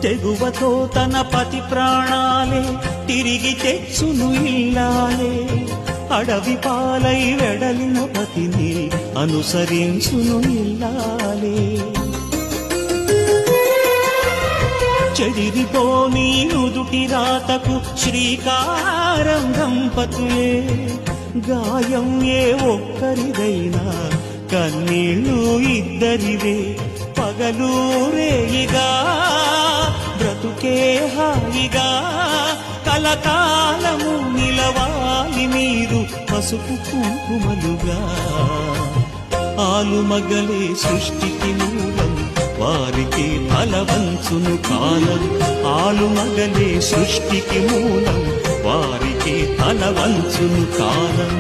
తెగువతో తన పతి ప్రాణాలే తిరిగి తెచ్చును ఇల్లాలే అడవి పాలై వెడలిన పతిని అనుసరించును ఇల్లాలే చెడిరిపోని నుదుటి రాతకు శ్రీకారం దంపతులే గాయం ఏ ఒక్కరిదైనా కన్నీళ్ళు ఇద్దరివే పగలూరేయిగా బ్రతుకే హాయిగా కలకాలము నిలవాలి మీరు పసుపు కుంకుమలుగా ఆలుమగలే సృష్టికి మూలం వారికి తలవంచును కాలం ఆలుమగలే సృష్టికి మూలం వారికి తలవంచును కాలం